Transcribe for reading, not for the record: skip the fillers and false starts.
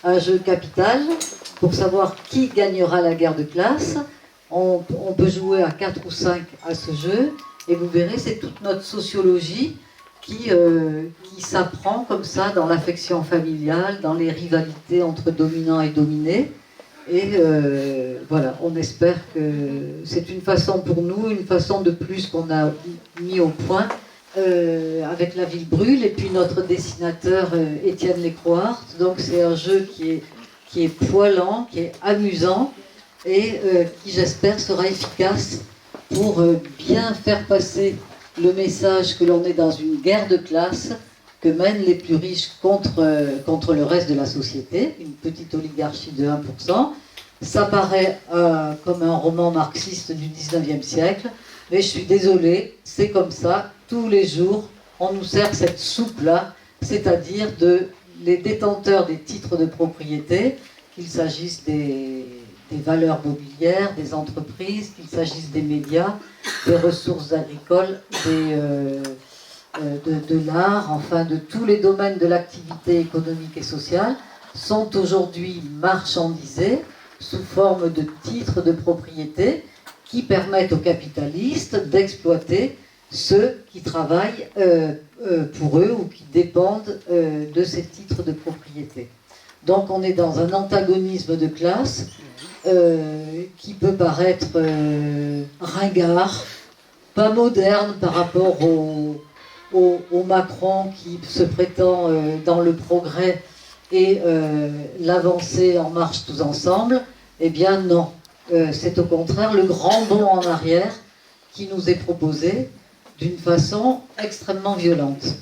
un jeu capital pour savoir qui gagnera la guerre de classe. On peut jouer à 4 ou 5 à ce jeu, et vous verrez, c'est toute notre sociologie qui s'apprend comme ça dans l'affection familiale, dans les rivalités entre dominants et dominés. Et voilà, on espère que c'est une façon pour nous, une façon de plus qu'on a mis au point avec La Ville Brûle, et puis notre dessinateur Étienne Lécroart. Donc c'est un jeu qui est poilant, qui est amusant, et qui, j'espère, sera efficace pour bien faire passer le message que l'on est dans une guerre de classe que mènent les plus riches contre le reste de la société, une petite oligarchie de 1%. Ça paraît comme un roman marxiste du 19e siècle, mais je suis désolée, c'est comme ça, tous les jours, on nous sert cette soupe-là, c'est-à-dire les détenteurs des titres de propriété, qu'il s'agisse des valeurs mobilières, des entreprises, qu'il s'agisse des médias, des ressources agricoles, de l'art, enfin de tous les domaines de l'activité économique et sociale, sont aujourd'hui marchandisés sous forme de titres de propriété qui permettent aux capitalistes d'exploiter ceux qui travaillent pour eux ou qui dépendent de ces titres de propriété. Donc on est dans un antagonisme de classe qui peut paraître ringard, pas moderne par rapport au Macron qui se prétend dans le progrès et l'avancée en marche tous ensemble. Eh bien non, c'est au contraire le grand bond en arrière qui nous est proposé d'une façon extrêmement violente.